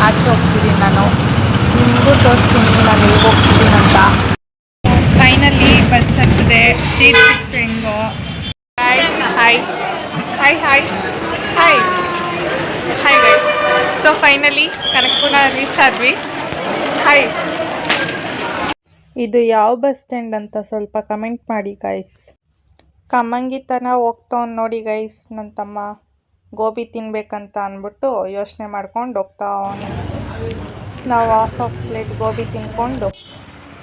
ಆಚೆ ಹೋಗ್ತಿದ್ದೀನಿ ನಾನು. ನಿಮಗೂ ತೋರಿಸ್ತೀನಿ ನಾನು ಎಲ್ಲಿಗೆ ಹೋಗ್ತಿದ್ದೀನಿ ಅಂತ. Finally bus ಹತ್ತಿದೆ. ಸೀಟ್ ಸಿಕ್ತು ಹೆಂಗೋ. Hi hi hi hi hi hi guys. So finally Kanakapura reach ಆದ್ವಿ. ಹಾಯ್. ಇದು ಯಾವ ಬಸ್ ಸ್ಟ್ಯಾಂಡ್ ಅಂತ ಸ್ವಲ್ಪ ಕಮೆಂಟ್ ಮಾಡಿ ಗೈಸ್. ಕಮ್ಮಂಗಿ ತನ ಹೋಗ್ತಾವ್ ನೋಡಿ ಗೈಸ್. ನನ್ನ ತಮ್ಮ ಗೋಬಿ ತಿನ್ಬೇಕಂತ ಅಂದ್ಬಿಟ್ಟು ಯೋಚನೆ ಮಾಡ್ಕೊಂಡು ಹೋಗ್ತಾ ಅವನು. ನಾವು ಹಾಫ್ ಪ್ಲೇಟ್ ಗೋಬಿ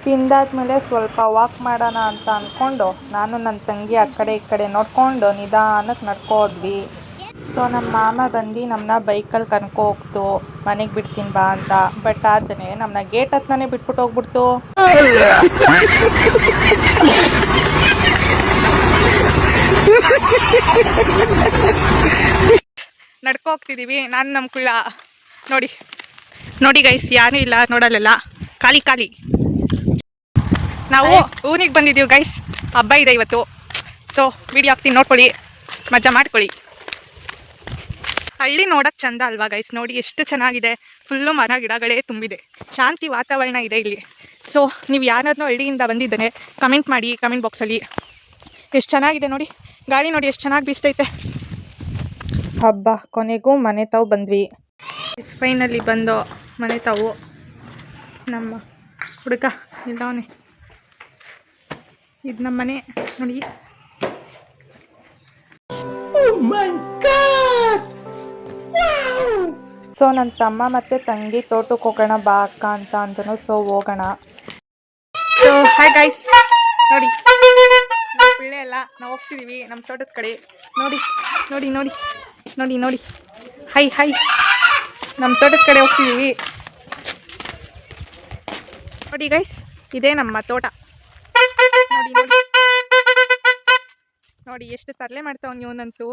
ತಿಂದಾದ್ಮೇಲೆ ಸ್ವಲ್ಪ ವಾಕ್ ಮಾಡೋಣ ಅಂತ ಅಂದ್ಕೊಂಡು ನಾನು ನನ್ನ ತಂಗಿ ಆ ಕಡೆ ಈ ಕಡೆ ನೋಡ್ಕೊಂಡು ನಿಧಾನಕ್ಕೆ ನಡ್ಕೋದ್ವಿ. ಸೊ ನಮ್ಮ ಮಾಮ ಬಂದು ನಮ್ಮನ್ನ ಬೈಕಲ್ಲಿ ಕರ್ಕೊ ಹೋಗ್ತು, ಮನೆಗೆ ಬಿಡ್ತೀನಿ ಬಾ ಅಂತ. ಬಟ್ ಆದರೆ ನಮ್ಮನ್ನ ಗೇಟ್ ಹತ್ರನೇ ಬಿಟ್ಬಿಟ್ಟು ಹೋಗ್ಬಿಡ್ತು. ನಡ್ಕೊ ಹೋಗ್ತಿದ್ದೀವಿ ನಾನು ನಮ್ಮ ಕುಳ್ಳ. ನೋಡಿ ನೋಡಿ ಗೈಸ್, ಯಾರೂ ಇಲ್ಲ ನೋಡಲ್ಲ, ಖಾಲಿ ಖಾಲಿ. ನಾವು ಊರಿಗೆ ಬಂದಿದ್ದೀವಿ ಗೈಸ್, ಹಬ್ಬ ಇದೆ ಇವತ್ತು. ಸೊ ವಿಡಿಯೋ ಹಾಕ್ತೀನಿ, ನೋಡ್ಕೊಳ್ಳಿ, ಮಜಾ ಮಾಡ್ಕೊಳ್ಳಿ. ಹಳ್ಳಿ ನೋಡೋಕ್ಕೆ ಚಂದ ಅಲ್ವಾ ಗೈಸ್? ನೋಡಿ ಎಷ್ಟು ಚೆನ್ನಾಗಿದೆ. ಫುಲ್ಲು ಮರ ಗಿಡಗಳೇ ತುಂಬಿದೆ, ಶಾಂತಿ ವಾತಾವರಣ ಇದೆ ಇಲ್ಲಿ. ಸೊ ನೀವು ಯಾರಾದ್ರೂ ಹಳ್ಳಿಯಿಂದ ಬಂದಿದ್ದಾನೆ ಕಮೆಂಟ್ ಮಾಡಿ ಕಮೆಂಟ್ ಬಾಕ್ಸಲ್ಲಿ. ಎಷ್ಟು ಚೆನ್ನಾಗಿದೆ ನೋಡಿ, ಗಾಳಿ ನೋಡಿ ಎಷ್ಟು ಚೆನ್ನಾಗಿ ಬೀಸ್ತೈತೆ. ಹಬ್ಬ ಕೊನೆಗೂ ಮನೆ ತಾವು ಬಂದ್ವಿ. ಫೈನಲಿ ಬಂದು ಮನೆ ತಾವು. ನಮ್ಮ ಹುಡುಗ ಇಲ್ಲವನೇ, ಇದು ನಮ್ಮ ಮನೆ ನೋಡಿ. ಸೊ ನನ್ನ ತಮ್ಮ ಮತ್ತು ತಂಗಿ ತೋಟಕ್ಕೆ ಹೋಗೋಣ ಬಾ ಅಕ್ಕ ಅಂತ ಅಂದನು. ಸೊ ಹೋಗೋಣ. ಸೊ ಹಾಯ್ ಗೈಸ್, ನೋಡಿ ನಮ್ಮ ಪಿಳ್ಳೆ ಎಲ್ಲ ನಾವು ಹೋಗ್ತಿದ್ದೀವಿ ನಮ್ಮ ತೋಟದ ಕಡೆ. ನೋಡಿ ನೋಡಿ ನೋಡಿ ನೋಡಿ ನೋಡಿ, ಹೈ ಹೈ, ನಮ್ಮ ತೋಟದ ಕಡೆ ಹೋಗ್ತಿದ್ದೀವಿ. ನೋಡಿ ಗೈಸ್, ಇದೇ ನಮ್ಮ ತೋಟ. ನೋಡಿ ನೋಡಿ ನೋಡಿ ಎಷ್ಟು ತರಲೆ ಮಾಡ್ತಾವನ್ ಇವನಂತೂ.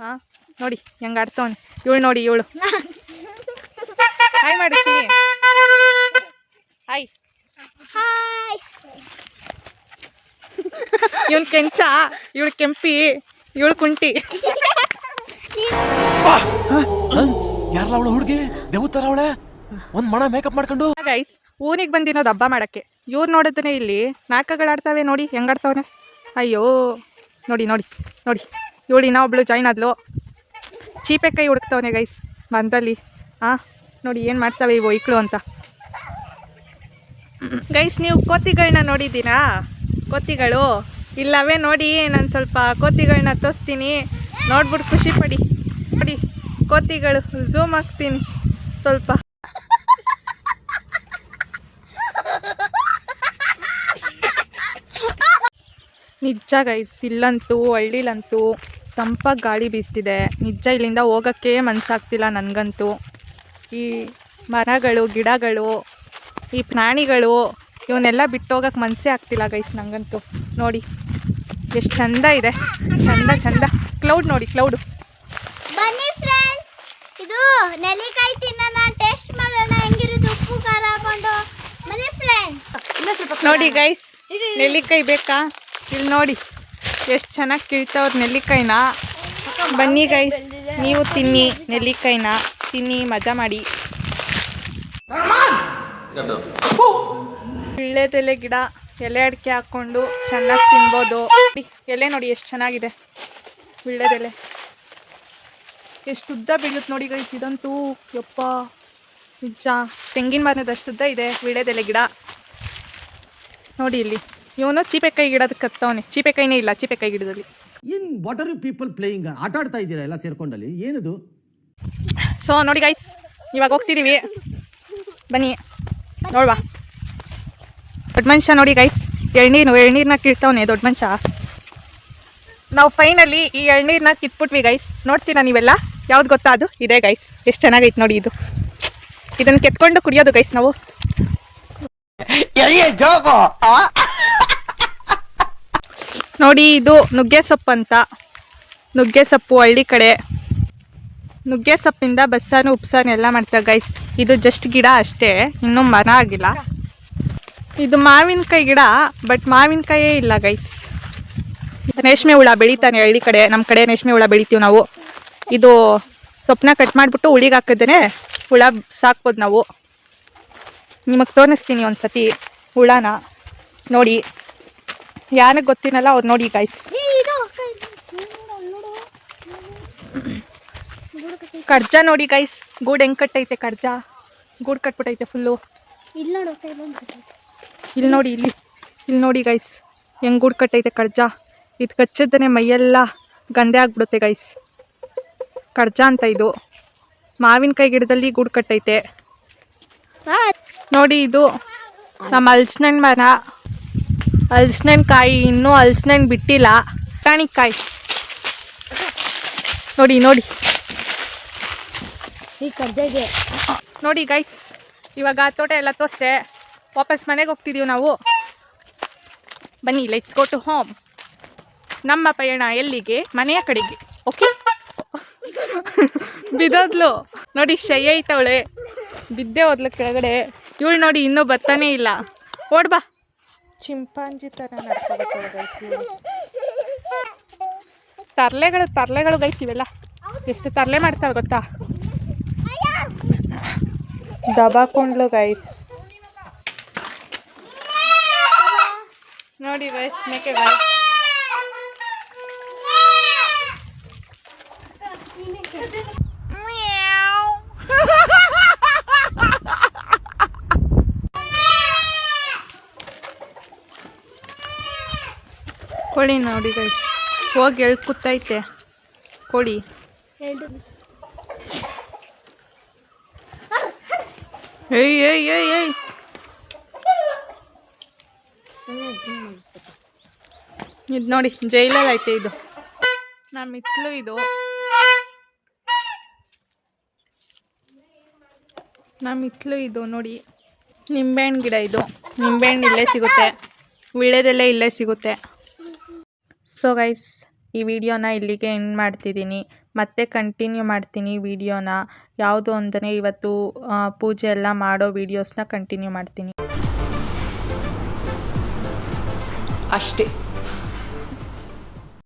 ಹಾಂ ನೋಡಿ ಹೆಂಗೆ ಆಡ್ತಾವನ್. ಇವಳು ನೋಡಿ, ಇವಳು ಹಾಯ್ ಮಾಡಿಸ್ತೀನಿ. Hi hi. ಇವನ್ ಕೆಂಚ, ಇವಳು ಕೆಂಪಿ, ಇವಳು ಕುಂಟಿ. ಯಾರಲ್ಲ ಅವಳು ಹುಡುಗಿ ದೇವತರ ಅವಳೆ, ಒಂದ್ ಮಣ ಮೇಕಪ್ ಮಾಡ್ಕೊಂಡು. ಗೈಸ್ ಊರಿಗೆ ಬಂದಿರೋದು ಹಬ್ಬ ಮಾಡಕ್ಕೆ. ಇವ್ರು ನೋಡಿದ್ರೆ ಇಲ್ಲಿ ನಾಟಕಗಳಾಡ್ತಾವೆ ನೋಡಿ ಹೆಂಗಾಡ್ತಾವನೆ. ಅಯ್ಯೋ ನೋಡಿ ನೋಡಿ ನೋಡಿ, ಇವಳು ಇನ್ನೂ ಒಬ್ಳು ಜಾಯ್ನ್ ಆದ್ಲು. ಚೀಪೆ ಕೈ ಹುಡುಕ್ತವನೆ ಗೈಸ್ ಬಂದಲ್ಲಿ. ಹಾಂ ನೋಡಿ ಏನು ಮಾಡ್ತಾವೆ ಇವು ಇಕ್ಳು ಅಂತ. ಗೈಸ್ ನೀವು ಕೋತಿಗಳನ್ನ ನೋಡಿದ್ದೀರಾ? ಕೋತಿಗಳು ಇಲ್ಲವೇ ನೋಡಿ. ನಾನು ಸ್ವಲ್ಪ ಕೋತಿಗಳನ್ನ ತೋರಿಸ್ತೀನಿ, ನೋಡ್ಬಿಟ್ಟು ಖುಷಿ ಪಡಿ. ನೋಡಿ ಕೋತಿಗಳು, ಝೂಮ್ ಹಾಕ್ತೀನಿ ಸ್ವಲ್ಪ. ನಿಜ ಗೈಸ್, ಇಲ್ಲಂತೂ ಹಳ್ಳಿಲಂತೂ ತಂಪಾಗಿ ಗಾಳಿ ಬೀಸ್ತಿದೆ. ನಿಜ ಇಲ್ಲಿಂದ ಹೋಗೋಕ್ಕೆ ಮನಸ್ಸಾಗ್ತಿಲ್ಲ ನನಗಂತೂ. ಈ ಮರಗಳು ಗಿಡಗಳು ಈ ಪ್ರಾಣಿಗಳು ಇವನ್ನೆಲ್ಲ ಬಿಟ್ಟು ಹೋಗೋಕ್ಕೆ ಮನಸ್ಸೇ ಆಗ್ತಿಲ್ಲ ಗೈಸ್ ನನಗಂತೂ. ನೋಡಿ ಎಷ್ಟು ಚಂದ ಇದೆ, ಚಂದ ಚಂದ. ಕ್ಲೌಡ್ ನೋಡಿ, ಕ್ಲೌಡು. ಬನ್ನಿ ಫ್ರೆಂಡ್ಸ್, ಇದು ನೆಲ್ಲಿಕಾಯಿ ತಿನ್ನೋಣ, ಟೇಸ್ಟ್ ಮಾಡೋಣ ಹೆಂಗಿರುತ್ತೆ, ಉಪ್ಪು ಖಾರ ಹಾಕೊಂಡು. ಬನ್ನಿ ಫ್ರೆಂಡ್ಸ್. ನೋಡಿ ಗೈಸ್, ನೆಲ್ಲಿಕಾಯಿ ಬೇಕಾ? ಇಲ್ಲಿ ನೋಡಿ ಎಷ್ಟು ಚೆನ್ನಾಗಿ ಕೀಳ್ತಾವ್ರು ನೆಲ್ಲಿಕಾಯಿನ. ಬನ್ನಿ ಗೈಸ್, ನೀವು ತಿನ್ನಿ ನೆಲ್ಲಿಕಾಯಿನ, ತಿನ್ನಿ ಮಜಾ ಮಾಡಿ. ವೀಳ್ಯದೆಲೆ ಗಿಡ, ಎಲೆ ಅಡಿಕೆ ಹಾಕ್ಕೊಂಡು ಚೆನ್ನಾಗಿ ತಿನ್ಬೋದು. ಎಲೆ ನೋಡಿ ಎಷ್ಟು ಚೆನ್ನಾಗಿದೆ, ವೀಳ್ಯದೆಲೆ ಎಷ್ಟು ಉದ್ದ ಬೀಳುತ್ತೆ ನೋಡಿ ಗೈಸ್. ಇದಂತೂ ಯಪ್ಪ ನಿಜ ತೆಂಗಿನ ಮರದಷ್ಟು ಉದ್ದ ಇದೆ ವೀಳ್ಯದೆಲೆ ಗಿಡ. ನೋಡಿ ಇಲ್ಲಿ ಇವನು ಚೀಪೆಕಾಯಿ ಗಿಡದಕ್ಕೆ ಕತ್ತವನೆ. ಚೀಪೆಕಾಯಿನೇ ಇಲ್ಲ ಚೀಪೆಕಾಯಿ ಗಿಡದಲ್ಲಿ. ಏನು what are you people playing? ಆಟ ಆಡ್ತಾ ಇದ್ದೀರಾ ಎಲ್ಲ ಸೇರ್ಕೊಂಡಲ್ಲಿ, ಏನಿದು? ಸೊ ನೋಡಿ ಗೈಸ್, ಇವಾಗ ಹೋಗ್ತಿದ್ದೀವಿ, ಬನ್ನಿ ನೋಡ್ವಾ. ದೊಡ್ಡ ಮನುಷ್ಯ ನೋಡಿ ಗೈಸ್, ಎಳ್ನೀರನ್ನ ಕಿಡ್ತವನೆ ದೊಡ್ಡ ಮನುಷ್ಯ. ನಾವು ಫೈನಲಿ ಈ ಎಳ್ನೀರನ್ನ ಕಿತ್ಬಿಟ್ವಿ ಗೈಸ್. ನೋಡ್ತೀರಾ ನೀವೆಲ್ಲ? ಯಾವ್ದು ಗೊತ್ತಾ? ಅದು ಇದೆ ಗೈಸ್, ಎಷ್ಟು ಚೆನ್ನಾಗೈತೆ ನೋಡಿ. ಇದನ್ನು ಕೆತ್ಕೊಂಡು ಕುಡಿಯೋದು ಗೈಸ್ ನಾವು. ನೋಡಿ ಇದು ನುಗ್ಗೆ ಸೊಪ್ಪು ಅಂತ. ನುಗ್ಗೆ ಸೊಪ್ಪು ಹಳ್ಳಿ ಕಡೆ. ನುಗ್ಗೆ ಸೊಪ್ಪಿಂದ ಬಸ್ಸಾರು ಉಪ್ಸಾರು ಎಲ್ಲ ಮಾಡ್ತಾರೆ ಗೈಸ್. ಇದು ಜಸ್ಟ್ ಗಿಡ ಅಷ್ಟೇ, ಇನ್ನೂ ಮರ ಆಗಿಲ್ಲ. ಇದು ಮಾವಿನಕಾಯಿ ಗಿಡ, ಬಟ್ ಮಾವಿನಕಾಯೇ ಇಲ್ಲ ಗೈಸ್. ರೇಷ್ಮೆ ಹುಳ ಬೆಳಿತಾನೆ ಹಳ್ಳಿ ಕಡೆ. ನಮ್ಮ ಕಡೆ ರೇಷ್ಮೆ ಹುಳ ಬೆಳಿತೀವಿ ನಾವು. ಇದು ಸೊಪ್ಪನ್ನ ಕಟ್ ಮಾಡಿಬಿಟ್ಟು ಹುಳಿಗೆ ಹಾಕಿದ್ರೆ ಹುಳ ಸಾಕ್ಬೋದು ನಾವು. ನಿಮಗೆ ತೋರಿಸ್ತೀನಿ ಒಂದು ಸತಿ ಹುಳನ ನೋಡಿ. ಯಾರಿಗೆ ಗೊತ್ತಿನಲ್ಲ ಅವ್ರು ನೋಡಿ ಗೈಸ್. ಇದು ಕಡ್ಜ ನೋಡಿ ಗೈಸ್, ಗೂಡು ಹೆಂಗೆ ಕಟ್ಟೈತೆ. ಕಡ್ಜ ಗೂಡು ಕಟ್ಬಿಟ್ಟೈತೆ ಫುಲ್ಲು. ಇಲ್ಲಿ ನೋಡು ಇಲ್ಲಿ ನೋಡಿ ಗೈಸ್, ಹೆಂಗೆ ಗೂಡು ಕಟ್ಟೈತೆ ಕಡ್ಜ. ಇದು ಕಚ್ಚಿದ್ರೆ ಮೈಯೆಲ್ಲ ಗಂದೆ ಆಗ್ಬಿಡುತ್ತೆ ಗೈಸ್. ಕಡ್ಜ ಅಂತ ಇದು. ಮಾವಿನಕಾಯಿ ಗಿಡದಲ್ಲಿ ಗೂಡು ಕಟ್ಟೈತೆ ನೋಡಿ. ಇದು ನಮ್ಮ ಹಲ್ಸಿನಣ್ಣು ಮರ. ಹಲ್ಸಿನಣ್ಣು ಕಾಯಿ ಇನ್ನೂ ಹಲ್ಸಿನಣ್ಣು ಬಿಟ್ಟಿಲ್ಲ. ಟಾಣಿಕಾಯಿ ನೋಡಿ ಈ ಕಡ್ಡೆಗೆ ನೋಡಿ ಗೈಸ್. ಇವಾಗ ತೋಟ ಎಲ್ಲ ತೋರಿಸ್ದೆ, ವಾಪಸ್ ಮನೆಗೆ ಹೋಗ್ತಿದ್ದೀವಿ ನಾವು. ಬನ್ನಿ, ಲೆಟ್ಸ್ ಗೋ ಟು ಹೋಮ್. ನಮ್ಮ ಪಯಣ ಎಲ್ಲಿಗೆ? ಮನೆಯ ಕಡೆಗೆ. ಓಕೆ. ಬಿದ್ದೋದ್ಲು ನೋಡಿ, ಶೈ ಐತವಳೆ. ಬಿದ್ದೆ ಹೋದ್ಲು ಕೆಳಗಡೆ. ಇವಳು ನೋಡಿ ಇನ್ನೂ ಬರ್ತಾನೆ ಇಲ್ಲ. ಓಡ್ಬಾ. ಚಿಂಪಾಂಜಿ ಥರ ತರ್ಲೆಗಳು ಗೈಸ್ ಇವೆಲ್ಲ. ಎಷ್ಟು ತರ್ಲೆ ಮಾಡ್ತಾವೆ ಗೊತ್ತಾ? ದಬಾಕೊಂಡ್ಲು ಗೈಸ್. ನೋಡಿ ಗೈಸ್, ಮೇಕೆ ಗೈಸ್. ಕೋಳಿ ನೋಡಿ ಗೈಸ್, ಹೋಗಿ ಎಲ್ಲಿ ಕೂತೈತೆ ಕೋಳಿ. ಏಯ್ ಏಯ್ ಏಯ್ ಏಯ್ ಇದು ನೋಡಿ, ಜೈಲಲ್ಲಿ ಐತೆ ಇದು. ನಮ್ಮ ಹಿತ್ಲು ಇದು. ನೋಡಿ. ನಿಂಬೆಹಣ್ಣು ಗಿಡ ಇದು. ನಿಂಬೆಹಣ್ಣು ಇಲ್ಲೇ ಸಿಗುತ್ತೆ, ವಿಳ್ಯದೆಲೆ ಇಲ್ಲೇ ಸಿಗುತ್ತೆ. ಸೊ ಗೈಸ್, ಈ ವಿಡಿಯೋನ ಇಲ್ಲಿಗೆ ಎಂಡ್ ಮಾಡ್ತಿದ್ದೀನಿ. ಮತ್ತೆ ಕಂಟಿನ್ಯೂ ಮಾಡ್ತೀನಿ ವಿಡಿಯೋನ. ಯಾವುದು ಅಂದರೆ ಇವತ್ತು ಪೂಜೆ ಎಲ್ಲ ಮಾಡೋ ವೀಡಿಯೋಸ್ನ ಕಂಟಿನ್ಯೂ ಮಾಡ್ತೀನಿ ಅಷ್ಟೇ.